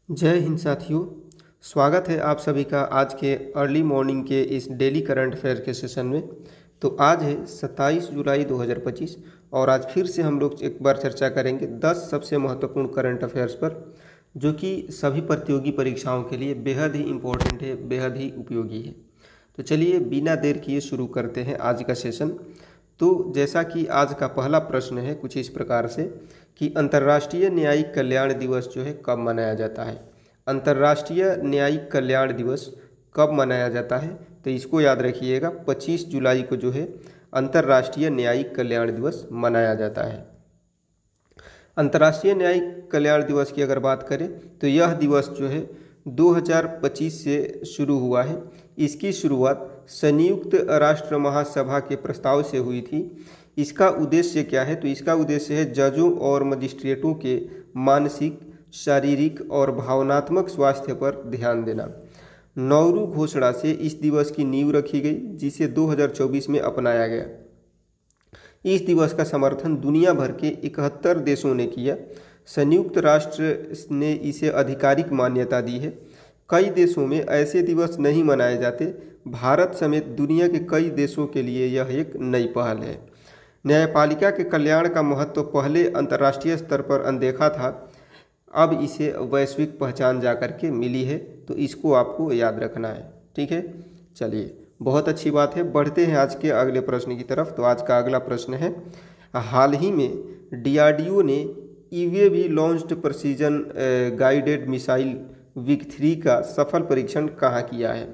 जय हिंद साथियों। स्वागत है आप सभी का आज के अर्ली मॉर्निंग के इस डेली करंट अफेयर के सेशन में। तो आज है 27 जुलाई 2025 और आज फिर से हम लोग एक बार चर्चा करेंगे 10 सबसे महत्वपूर्ण करंट अफेयर्स पर, जो कि सभी प्रतियोगी परीक्षाओं के लिए बेहद ही इम्पोर्टेंट है, बेहद ही उपयोगी है। तो चलिए बिना देर किए शुरू करते हैं आज का सेशन। तो जैसा कि आज का पहला प्रश्न है कुछ इस प्रकार से कि अंतर्राष्ट्रीय न्यायिक कल्याण दिवस जो है कब मनाया जाता है। अंतर्राष्ट्रीय न्यायिक कल्याण दिवस कब मनाया जाता है, तो इसको याद रखिएगा 25 जुलाई को जो है अंतर्राष्ट्रीय न्यायिक कल्याण दिवस मनाया जाता है। अंतर्राष्ट्रीय न्यायिक कल्याण दिवस की अगर बात करें तो यह दिवस जो है 2025 से शुरू हुआ है। इसकी शुरुआत संयुक्त राष्ट्र महासभा के प्रस्ताव से हुई थी। इसका उद्देश्य क्या है, तो इसका उद्देश्य है जजों और मजिस्ट्रेटों के मानसिक, शारीरिक और भावनात्मक स्वास्थ्य पर ध्यान देना। नौरू घोषणा से इस दिवस की नींव रखी गई, जिसे 2024 में अपनाया गया। इस दिवस का समर्थन दुनिया भर के 71 देशों ने किया। संयुक्त राष्ट्र ने इसे आधिकारिक मान्यता दी है। कई देशों में ऐसे दिवस नहीं मनाए जाते। भारत समेत दुनिया के कई देशों के लिए यह एक नई पहल है। न्यायपालिका के कल्याण का महत्व पहले अंतर्राष्ट्रीय स्तर पर अनदेखा था, अब इसे वैश्विक पहचान जाकर के मिली है, तो इसको आपको याद रखना है। ठीक है, चलिए बहुत अच्छी बात है। बढ़ते हैं आज के अगले प्रश्न की तरफ। तो आज का अगला प्रश्न है, हाल ही में डीआरडीओ ने UAV launched precision guided missile विक 3 का सफल परीक्षण कहाँ किया है।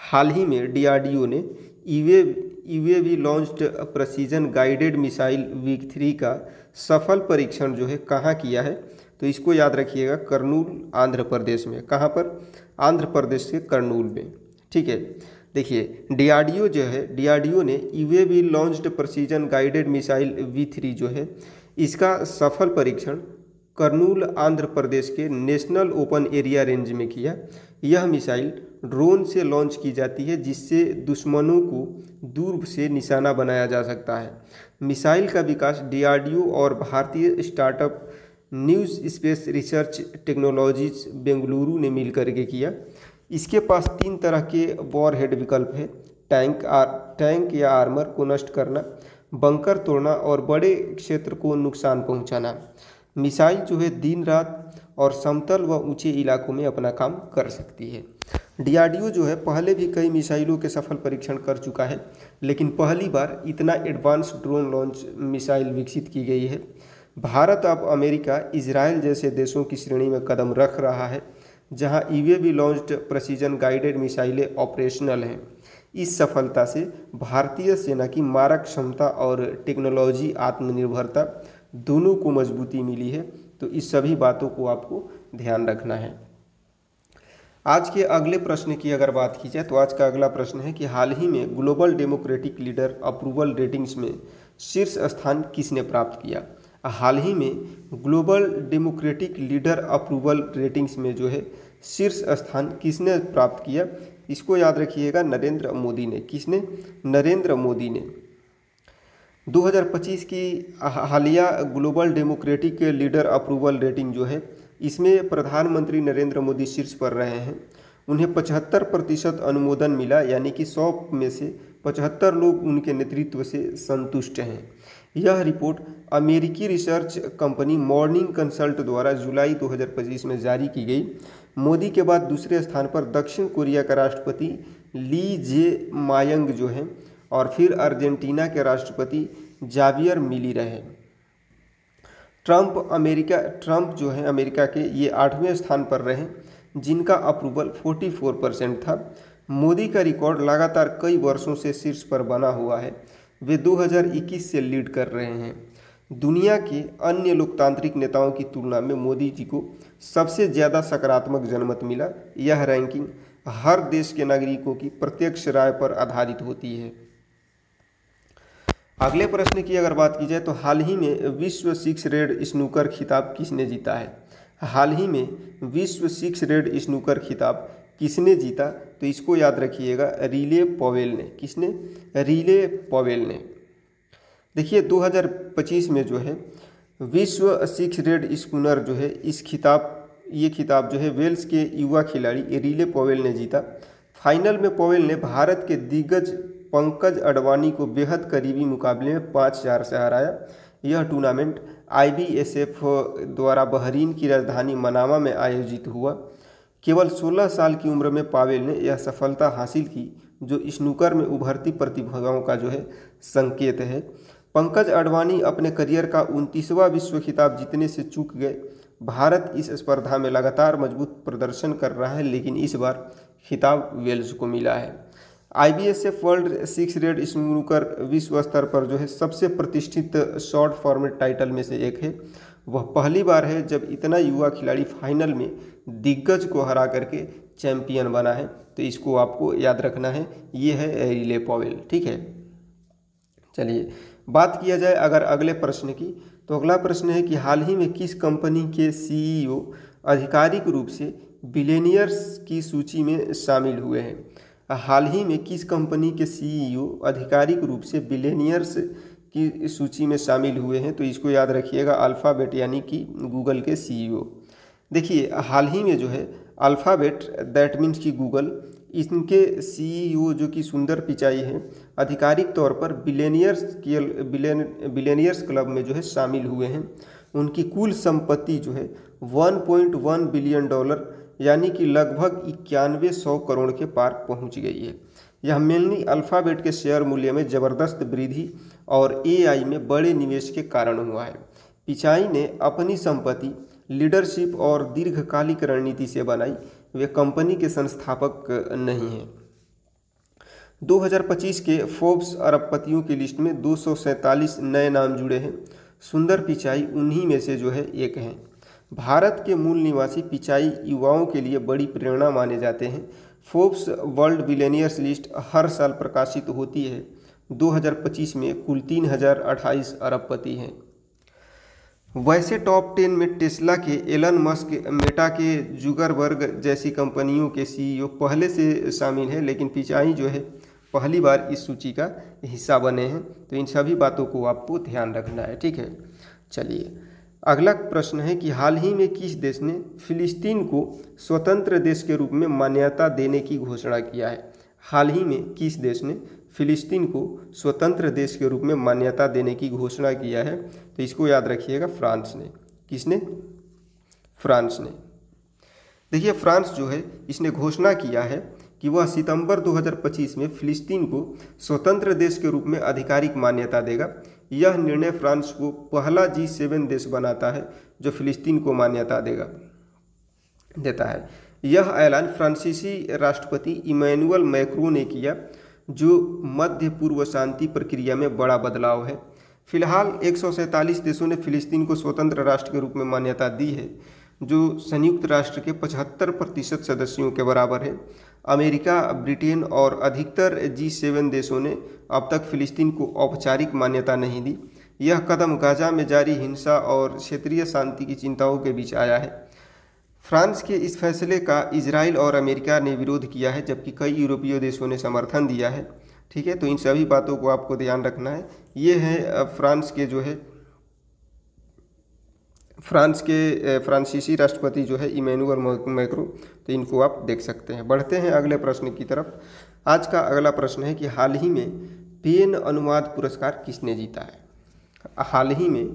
हाल ही में डीआरडीओ ने UAV launched precision guided missile विक 3 का सफल परीक्षण जो है कहाँ किया है, तो इसको याद रखिएगा कर्नूल आंध्र प्रदेश में। कहाँ पर? आंध्र प्रदेश के कर्नूल में। ठीक है, देखिए डीआरडीओ ने UAV launched precision guided missile V3 जो है इसका सफल परीक्षण कर्नूल आंध्र प्रदेश के नेशनल ओपन एरिया रेंज में किया। यह मिसाइल ड्रोन से लॉन्च की जाती है, जिससे दुश्मनों को दूर से निशाना बनाया जा सकता है। मिसाइल का विकास डीआरडीओ और भारतीय startup news space research technologies Bengaluru ने मिलकर के किया। इसके पास 3 तरह के वॉरहेड विकल्प है: टैंक या आर्मर को नष्ट करना, बंकर तोड़ना और बड़े क्षेत्र को नुकसान पहुंचाना। मिसाइल जो है दिन रात और समतल व ऊंचे इलाकों में अपना काम कर सकती है। डीआरडीओ जो है पहले भी कई मिसाइलों के सफल परीक्षण कर चुका है, लेकिन पहली बार इतना एडवांस ड्रोन लॉन्च मिसाइल विकसित की गई है। भारत अब अमेरिका, इजराइल जैसे देशों की श्रेणी में कदम रख रहा है, जहां यूएवी लॉन्च्ड प्रिसीजन गाइडेड मिसाइलें ऑपरेशनल हैं। इस सफलता से भारतीय सेना की मारक क्षमता और टेक्नोलॉजी आत्मनिर्भरता दोनों को मजबूती मिली है। तो इस सभी बातों को आपको ध्यान रखना है। आज के अगले प्रश्न की अगर बात की जाए तो आज का अगला प्रश्न है कि हाल ही में global democratic leader approval ratings में शीर्ष स्थान किसने प्राप्त किया। हाल ही में global democratic leader approval ratings में जो है शीर्ष स्थान किसने प्राप्त किया, इसको याद रखिएगा नरेंद्र मोदी ने। किसने? नरेंद्र मोदी ने। 2025 की हालिया global democratic leader approval rating जो है इसमें प्रधानमंत्री नरेंद्र मोदी शीर्ष पर रहे हैं। उन्हें 75% अनुमोदन मिला, यानी कि 100 में से 75 लोग उनके नेतृत्व से संतुष्ट हैं। यह रिपोर्ट अमेरिकी रिसर्च कंपनी मॉर्निंग कंसल्ट द्वारा जुलाई 2025 में जारी की गई। मोदी के बाद दूसरे स्थान पर दक्षिण कोरिया का राष्ट्रपति ली जे मायंग जो हैं, और फिर अर्जेंटीना के राष्ट्रपति जावियर मिली रहे। ट्रंप जो है अमेरिका के, ये 8वें स्थान पर रहे, जिनका अप्रूवल 44% था। मोदी का रिकॉर्ड लगातार कई वर्षों से शीर्ष पर बना हुआ है। वे 2021 से लीड कर रहे हैं। दुनिया के अन्य लोकतांत्रिक नेताओं की तुलना में मोदी जी को सबसे ज़्यादा सकारात्मक जनमत मिला। यह रैंकिंग हर देश के नागरिकों की प्रत्यक्ष राय पर आधारित होती है। अगले प्रश्न की अगर बात की जाए तो हाल ही में विश्व 6 रेड स्नूकर खिताब किसने जीता है। हाल ही में विश्व 6 रेड स्नूकर खिताब किसने जीता, तो इसको याद रखिएगा रिले पॉवेल ने। किसने? रिले पॉवेल ने। देखिए 2025 में जो है विश्व 6 रेड स्कूनर जो है इस खिताब ये खिताब जो है वेल्स के युवा खिलाड़ी रिले पॉवेल ने जीता। फाइनल में पॉवेल ने भारत के दिग्गज पंकज अडवाणी को बेहद करीबी मुकाबले में 5-4 से हराया। यह टूर्नामेंट IBSF द्वारा बहरीन की राजधानी मनामा में आयोजित हुआ। केवल 16 साल की उम्र में पॉवेल ने यह सफलता हासिल की, जो स्नूकर में उभरती प्रतिभाओं का जो है संकेत है। पंकज अडवाणी अपने करियर का 29वां विश्व खिताब जीतने से चूक गए। भारत इस स्पर्धा में लगातार मजबूत प्रदर्शन कर रहा है, लेकिन इस बार खिताब वेल्स को मिला है। IBSF वर्ल्ड 6 रेड स्नूकर विश्व स्तर पर जो है सबसे प्रतिष्ठित शॉर्ट फॉर्मेट टाइटल में से एक है। वह पहली बार है जब इतना युवा खिलाड़ी फाइनल में दिग्गज को हरा करके चैंपियन बना है, तो इसको आपको याद रखना है। ये है रिले पॉवेल, ठीक है। चलिए बात किया जाए अगर अगले प्रश्न की, तो अगला प्रश्न है कि हाल ही में किस कंपनी के CEO आधिकारिक रूप से बिलियनियर्स की सूची में शामिल हुए हैं। हाल ही में किस कंपनी के CEO आधिकारिक रूप से बिलियनियर्स की सूची में शामिल हुए हैं, तो इसको याद रखिएगा, अल्फ़ाबेट यानी कि गूगल के CEO। देखिए हाल ही में जो है अल्फ़ाबेट दैट मीन्स कि गूगल, इनके CEO जो कि सुंदर पिचाई है, आधिकारिक तौर पर बिलियनियर्स क्लब में जो है शामिल हुए हैं। उनकी कुल संपत्ति जो है $1.1 बिलियन यानी कि लगभग 9100 करोड़ के पार पहुंच गई है। यह मेनली अल्फ़ाबेट के शेयर मूल्य में ज़बरदस्त वृद्धि और AI में बड़े निवेश के कारण हुआ है। पिचाई ने अपनी संपत्ति लीडरशिप और दीर्घकालिक रणनीति से बनाई। वे कंपनी के संस्थापक नहीं हैं। 2025 के फोर्ब्स अरबपतियों की लिस्ट में 247 नए नाम जुड़े हैं। सुंदर पिचाई उन्हीं में से जो है एक हैं। भारत के मूल निवासी पिचाई युवाओं के लिए बड़ी प्रेरणा माने जाते हैं। फोर्ब्स वर्ल्ड बिलियनियर्स लिस्ट हर साल प्रकाशित होती है। 2025 में कुल 3028 अरबपति हैं। वैसे टॉप 10 में टेस्ला के एलन मस्क, मेटा के जुगरबर्ग जैसी कंपनियों के CEO पहले से शामिल हैं, लेकिन पिचाई जो है पहली बार इस सूची का हिस्सा बने हैं। तो इन सभी बातों को आपको ध्यान रखना है, ठीक है। चलिए अगला प्रश्न है कि हाल ही में किस देश ने फिलिस्तीन को स्वतंत्र देश के रूप में मान्यता देने की घोषणा किया है। हाल ही में किस देश ने फिलिस्तीन को स्वतंत्र देश के रूप में मान्यता देने की घोषणा किया है, तो इसको याद रखिएगा, फ्रांस ने। किसने? फ्रांस ने। देखिए फ्रांस जो है इसने घोषणा किया है कि वह सितंबर 2025 में फिलिस्तीन को स्वतंत्र देश के रूप में आधिकारिक मान्यता देगा। यह निर्णय फ्रांस को पहला G7 देश बनाता है जो फिलिस्तीन को मान्यता देता है। यह ऐलान फ्रांसीसी राष्ट्रपति इमैनुअल मैक्रों ने किया, जो मध्य पूर्व शांति प्रक्रिया में बड़ा बदलाव है। फिलहाल 147 देशों ने फिलिस्तीन को स्वतंत्र राष्ट्र के रूप में मान्यता दी है, जो संयुक्त राष्ट्र के 75% सदस्यों के बराबर है। अमेरिका, ब्रिटेन और अधिकतर G7 देशों ने अब तक फिलिस्तीन को औपचारिक मान्यता नहीं दी। यह कदम गाजा में जारी हिंसा और क्षेत्रीय शांति की चिंताओं के बीच आया है। फ्रांस के इस फैसले का इजराइल और अमेरिका ने विरोध किया है, जबकि कई यूरोपीय देशों ने समर्थन दिया है, ठीक है। तो इन सभी बातों को आपको ध्यान रखना है। ये है फ्रांस के जो है फ्रांसीसी राष्ट्रपति जो है इमैनुअल मैक्रों, तो इनको आप देख सकते हैं। बढ़ते हैं अगले प्रश्न की तरफ। आज का अगला प्रश्न है कि हाल ही में पेन अनुवाद पुरस्कार किसने जीता है। हाल ही में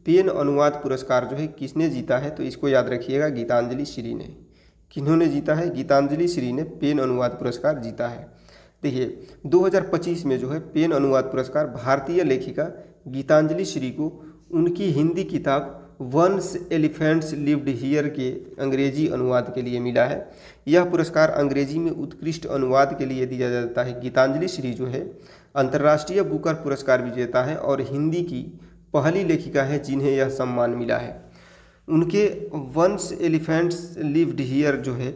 पेन अनुवाद पुरस्कार जो है किसने जीता है, तो इसको याद रखिएगा, गीतांजलि श्री ने। किन्होंने जीता है? गीतांजलि श्री ने पेन अनुवाद पुरस्कार जीता है। देखिए 2025 में जो है पेन अनुवाद पुरस्कार भारतीय लेखिका गीतांजलि श्री को उनकी हिंदी किताब वंस एलिफेंट्स लिव्ड हियर के अंग्रेजी अनुवाद के लिए मिला है। यह पुरस्कार अंग्रेजी में उत्कृष्ट अनुवाद के लिए दिया जाता है। गीतांजलि श्री जो है अंतर्राष्ट्रीय बुकर पुरस्कार विजेता है और हिंदी की पहली लेखिका है जिन्हें यह सम्मान मिला है। उनके वंस एलिफेंट्स लिव्ड हियर जो है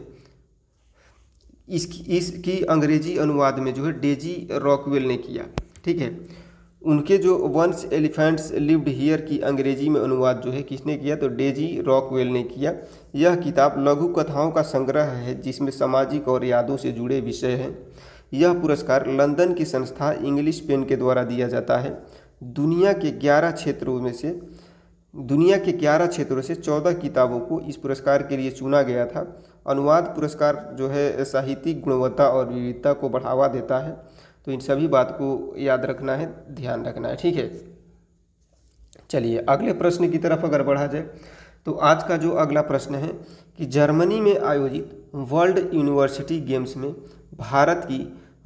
इसकी अंग्रेजी अनुवाद में जो है डेजी रॉकवेल ने किया, ठीक है। उनके जो वंस एलिफेंट्स लिव्ड हियर की अंग्रेजी में अनुवाद जो है किसने किया, तो डेजी रॉकवेल ने किया। यह किताब लघु कथाओं का संग्रह है जिसमें सामाजिक और यादों से जुड़े विषय हैं। यह पुरस्कार लंदन की संस्था इंग्लिश पेन के द्वारा दिया जाता है। दुनिया के 11 क्षेत्रों में से दुनिया के 11 क्षेत्रों से 14 किताबों को इस पुरस्कार के लिए चुना गया था। अनुवाद पुरस्कार जो है साहित्यिक गुणवत्ता और विविधता को बढ़ावा देता है। तो इन सभी बात को याद रखना है, ध्यान रखना है, ठीक है। चलिए अगले प्रश्न की तरफ अगर बढ़ा जाए तो आज का जो अगला प्रश्न है कि जर्मनी में आयोजित वर्ल्ड यूनिवर्सिटी गेम्स में भारत की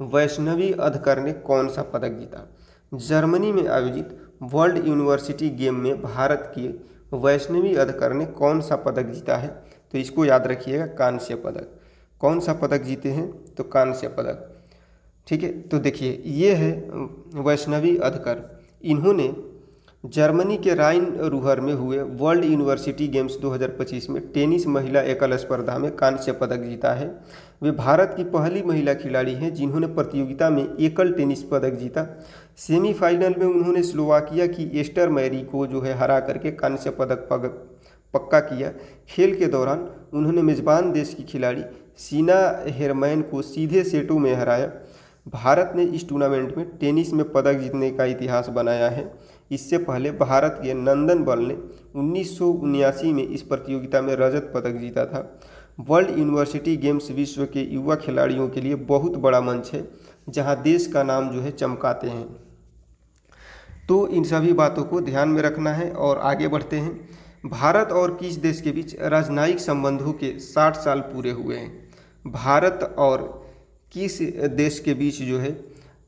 वैष्णवी अधकर ने कौन सा पदक जीता। जर्मनी में आयोजित वर्ल्ड यूनिवर्सिटी गेम में भारत की वैष्णवी अधकर ने कौन सा पदक जीता है। तो इसको याद रखिएगा, कांस्य पदक। कौन सा पदक जीते हैं, तो कांस्य पदक, ठीक है। तो देखिए ये है वैष्णवी अधकर। इन्होंने जर्मनी के राइन रूहर में हुए वर्ल्ड यूनिवर्सिटी गेम्स 2025 में टेनिस महिला एकल स्पर्धा में कांस्य पदक जीता है। वे भारत की पहली महिला खिलाड़ी हैं जिन्होंने प्रतियोगिता में एकल टेनिस पदक जीता। सेमीफाइनल में उन्होंने स्लोवाकिया की एस्टर मैरी को जो है हरा करके कांस्य पदक पक्का किया। खेल के दौरान उन्होंने मेजबान देश की खिलाड़ी सीना हेरमैन को सीधे सेटों में हराया। भारत ने इस टूर्नामेंट में टेनिस में पदक जीतने का इतिहास बनाया है। इससे पहले भारत के नंदन बल ने 1979 में इस प्रतियोगिता में रजत पदक जीता था। वर्ल्ड यूनिवर्सिटी गेम्स विश्व के युवा खिलाड़ियों के लिए बहुत बड़ा मंच है जहां देश का नाम जो है चमकाते हैं। तो इन सभी बातों को ध्यान में रखना है और आगे बढ़ते हैं। भारत और किस देश के बीच राजनयिक संबंधों के 60 साल पूरे हुए हैं। भारत और किस देश के बीच जो है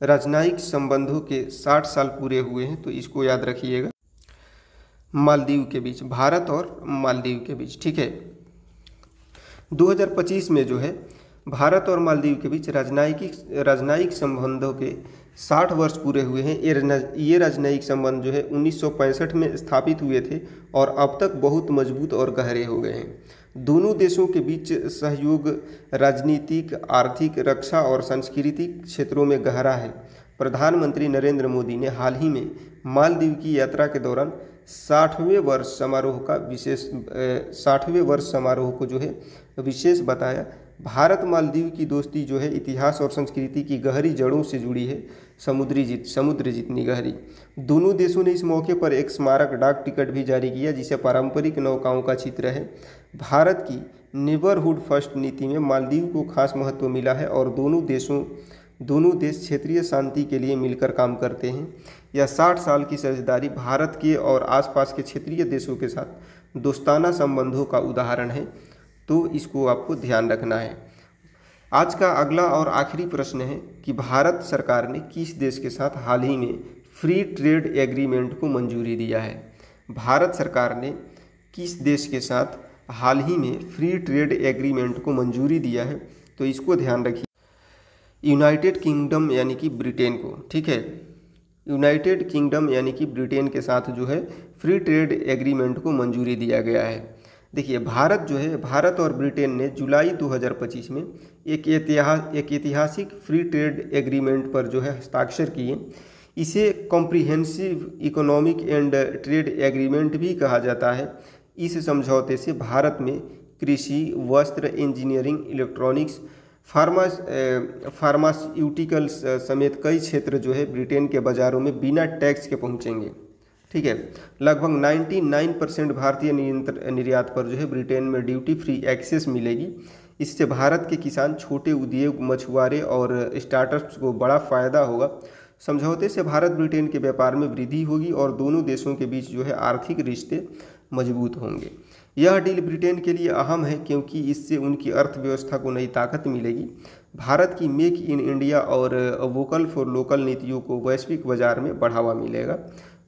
राजनयिक संबंधों के 60 साल पूरे हुए हैं, तो इसको याद रखिएगा, मालदीव के बीच, भारत और मालदीव के बीच, ठीक है। 2025 में जो है भारत और मालदीव के बीच राजनयिक संबंधों के 60 वर्ष पूरे हुए हैं। ये राजनयिक संबंध जो है 1965 में स्थापित हुए थे और अब तक बहुत मजबूत और गहरे हो गए हैं। दोनों देशों के बीच सहयोग राजनीतिक, आर्थिक, रक्षा और सांस्कृतिक क्षेत्रों में गहरा है। प्रधानमंत्री नरेंद्र मोदी ने हाल ही में मालदीव की यात्रा के दौरान 60वें वर्ष समारोह को जो है विशेष बताया। भारत मालदीव की दोस्ती जो है इतिहास और संस्कृति की गहरी जड़ों से जुड़ी है, समुद्र जितनी गहरी। दोनों देशों ने इस मौके पर एक स्मारक डाक टिकट भी जारी किया जिसे पारंपरिक नौकाओं का चित्र है। भारत की नेबरहुड फर्स्ट नीति में मालदीव को खास महत्व मिला है और दोनों देश क्षेत्रीय शांति के लिए मिलकर काम करते हैं। यह 60 साल की साझेदारी भारत के और आसपास के क्षेत्रीय देशों के साथ दोस्ताना संबंधों का उदाहरण है। तो इसको आपको ध्यान रखना है। आज का अगला और आखिरी प्रश्न है कि भारत सरकार ने किस देश के साथ हाल ही में फ्री ट्रेड एग्रीमेंट को मंजूरी दिया है। भारत सरकार ने किस देश के साथ हाल ही में फ्री ट्रेड एग्रीमेंट को मंजूरी दिया है, तो इसको ध्यान रखिए। यूनाइटेड किंगडम यानी कि ब्रिटेन को, ठीक है। यूनाइटेड किंगडम यानी कि ब्रिटेन के साथ जो है फ्री ट्रेड एग्रीमेंट को मंजूरी दिया गया है। देखिए भारत और ब्रिटेन ने जुलाई 2025 में एक ऐतिहासिक फ्री ट्रेड एग्रीमेंट पर जो है हस्ताक्षर किए। इसे comprehensive economic and trade agreement भी कहा जाता है। इस समझौते से भारत में कृषि, वस्त्र, इंजीनियरिंग, इलेक्ट्रॉनिक्स, फार्मास्यूटिकल्स समेत कई क्षेत्र जो है ब्रिटेन के बाज़ारों में बिना टैक्स के पहुंचेंगे, ठीक है। लगभग 99% भारतीय निर्यात पर जो है ब्रिटेन में ड्यूटी फ्री एक्सेस मिलेगी। इससे भारत के किसान, छोटे उद्योग, मछुआरे और स्टार्टअप्स को बड़ा फ़ायदा होगा। समझौते से भारत ब्रिटेन के व्यापार में वृद्धि होगी और दोनों देशों के बीच जो है आर्थिक रिश्ते मजबूत होंगे। यह डील ब्रिटेन के लिए अहम है क्योंकि इससे उनकी अर्थव्यवस्था को नई ताकत मिलेगी। भारत की मेक इन इंडिया और वोकल फॉर लोकल नीतियों को वैश्विक बाजार में बढ़ावा मिलेगा।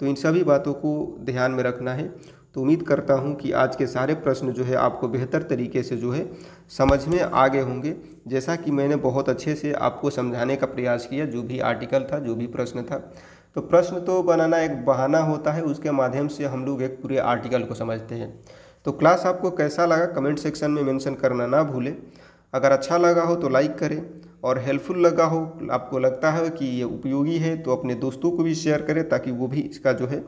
तो इन सभी बातों को ध्यान में रखना है। तो उम्मीद करता हूं कि आज के सारे प्रश्न जो है आपको बेहतर तरीके से जो है समझ में आ गए होंगे। जैसा कि मैंने बहुत अच्छे से आपको समझाने का प्रयास किया, जो भी आर्टिकल था, जो भी प्रश्न था। तो प्रश्न तो बनाना एक बहाना होता है, उसके माध्यम से हम लोग एक पूरे आर्टिकल को समझते हैं। तो क्लास आपको कैसा लगा कमेंट सेक्शन में मेंशन करना ना भूलें। अगर अच्छा लगा हो तो लाइक करें और हेल्पफुल लगा हो, आपको लगता है कि ये उपयोगी है, तो अपने दोस्तों को भी शेयर करें ताकि वो भी इसका जो है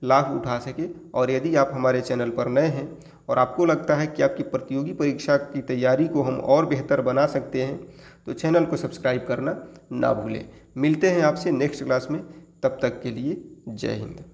लाभ उठा सके। और यदि आप हमारे चैनल पर नए हैं और आपको लगता है कि आपकी प्रतियोगी परीक्षा की तैयारी को हम और बेहतर बना सकते हैं, तो चैनल को सब्सक्राइब करना ना भूलें। मिलते हैं आपसे नेक्स्ट क्लास में, तब तक के लिए जय हिंद।